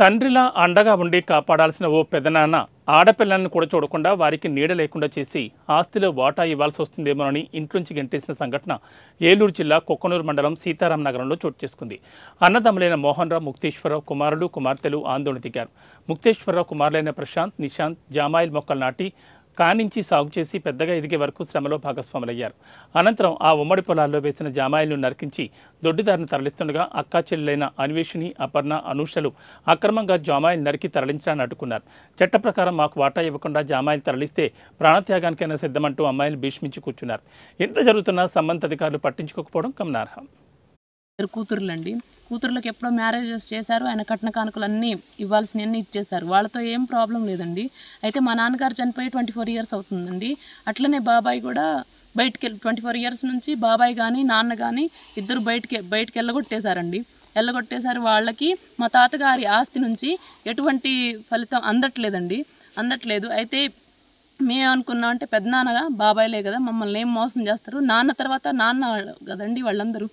తండ్రిలా అండగా ఉండి కాపాడాల్సిన ఓ పెదనాన్న ఆడపిల్లలను కూడా చూడకుండా వారికి నీడ లేకుండా చేసి ఆస్తిలో వాటా ఇవ్వాల్సి వస్తుందేమోనని ఇంట్లోంచి గెంటేసిన సంఘటన ఏలూరు జిల్లా కొక్కనూరు మండలం సీతారాం నగరంలో చోటు చేసుకుంది. అన్నదమ్ములైన మోహన్ రావు, ముక్తేశ్వరరావు కుమారులు, కుమార్తెలు ఆందోళన దిగారు. ముక్తేశ్వరరావు కుమారులైన ప్రశాంత్, నిశాంత్ జామాయిల్ మొక్కలు నాటి కానించి సాగు చేసి పెద్దగా ఎదిగే వరకు శ్రమలో భాగస్వాములయ్యారు. అనంతరం ఆ ఉమ్మడి పొలాల్లో వేసిన జామాయిలను నరికించి దొడ్డిదారిని తరలిస్తుండగా అక్కా చెల్లెలైన అన్వేషిణి, అపర్ణ, అనూషలు అక్రమంగా జామాయిలు నరికి తరలించాలని అడ్డుకున్నారు. చట్ట ప్రకారం మాకు వాటా ఇవ్వకుండా జామాయిలు తరలిస్తే ప్రాణత్యాగానికైనా సిద్ధమంటూ అమ్మాయిలు భీష్మించి కూర్చున్నారు. ఎంత జరుగుతున్నా సంబంధిత అధికారులు పట్టించుకోకపోవడం గమనార్హం. కూతుర్లండి, కూతుర్లకు ఎప్పుడో మ్యారేజెస్ చేశారు. ఆయన కట్న కానుకలు అన్నీ ఇవ్వాల్సినవన్నీ ఇచ్చేశారు. వాళ్ళతో ఏం ప్రాబ్లం లేదండి. అయితే మా నాన్నగారు చనిపోయి 24 ఇయర్స్ అవుతుందండి. అట్లనే బాబాయ్ కూడా బయటికి 24 ఇయర్స్ నుంచి బాబాయ్ కానీ నాన్న కానీ ఇద్దరు బయటికి వెళ్ళగొట్టేశారండి. వెళ్ళగొట్టేశారు. వాళ్ళకి మా తాతగారి ఆస్తి నుంచి ఎటువంటి ఫలితం అందట్లేదు. అయితే మేమేమనుకున్నాం అంటే పెద్దనాన్నగా బాబాయ్లే కదా, మమ్మల్ని ఏం మోసం చేస్తారు, నాన్న తర్వాత నాన్న కదండి వాళ్ళందరూ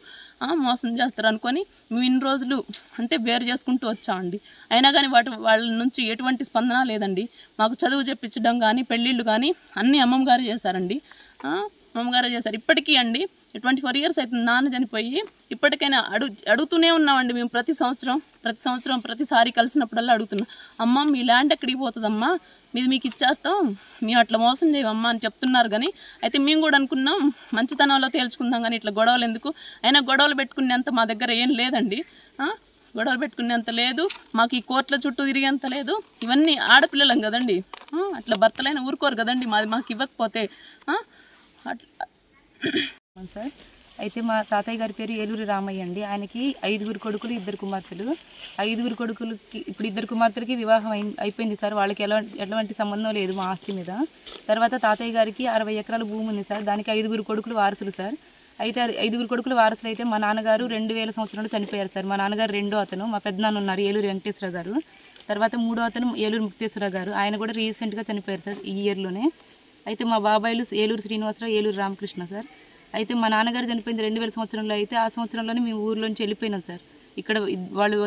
మోసం చేస్తారు అనుకొని మేము ఇన్ని రోజులు అంటే వేరు చేసుకుంటూ వచ్చామండి. అయినా కానీ వాళ్ళ నుంచి ఎటువంటి స్పందన లేదండి. మాకు చదువు చెప్పించడం కానీ పెళ్ళిళ్ళు కానీ అన్నీ అమ్మమ్మగారు చేశారండి. అమ్మమ్మగారు చేశారు. ఇప్పటికీ అండి 24 ఇయర్స్ అవుతుంది నాన్న చనిపోయి. ఇప్పటికైనా అడుగుతూనే ఉన్నామండి మేము. ప్రతిసారి కలిసినప్పుడల్లా అడుగుతున్నాం, అమ్మ మీ ల్యాండ్ ఎక్కడికి పోతుందమ్మా, మీకు ఇచ్చేస్తాం, మేము అట్లా మోసం చేయమమ్మా అని చెప్తున్నారు. కానీ అయితే మేము కూడా అనుకున్నాం మంచితనంలో తేల్చుకుందాం కానీ ఇట్లా గొడవలు ఎందుకు, అయినా గొడవలు పెట్టుకునేంత మా దగ్గర ఏం లేదండి. గొడవలు పెట్టుకునేంత లేదు, మాకు ఈ కోర్టుల చుట్టూ తిరిగేంత లేదు. ఇవన్నీ ఆడపిల్లలం కదండి, అట్లా భర్తలైనా ఊరుకోరు కదండి మాకు ఇవ్వకపోతే సార్. అయితే మా తాతయ్య గారి పేరు ఏలూరు రామయ్య అండి. ఆయనకి 5 కొడుకులు, 2 కుమార్తెలు. 5 కొడుకులకి ఇప్పుడు 2 కుమార్తెలకి వివాహం అయిపోయింది సార్. వాళ్ళకి ఎలాంటి సంబంధం లేదు మా ఆస్తి మీద. తర్వాత తాతయ్య గారికి 60 ఎకరాల భూమి ఉంది సార్. దానికి 5 కొడుకులు వారసులు సార్. అయితే 5 కొడుకులు వారసులు అయితే మా నాన్నగారు 2000 సంవత్సరంలో చనిపోయారు సార్. మా నాన్నగారు రెండో అతను, మా పెద్దనాన్న ఉన్నారు ఏలూరు వెంకటేశ్వర గారు. తర్వాత మూడో అతను ఏలూరు ముక్తేశ్వర గారు. ఆయన కూడా రీసెంట్గా చనిపోయారు సార్ ఈ ఇయర్లోనే. అయితే మా బాబాయిలు ఏలూరు శ్రీనివాసరావు, ఏలూరు రామకృష్ణ సార్. అయితే మా నాన్నగారు చనిపోయింది 2000 సంవత్సరంలో. అయితే ఆ సంవత్సరంలోనే మేము ఊర్లోంచి వెళ్ళిపోయినాం సార్. ఇక్కడ వాళ్ళు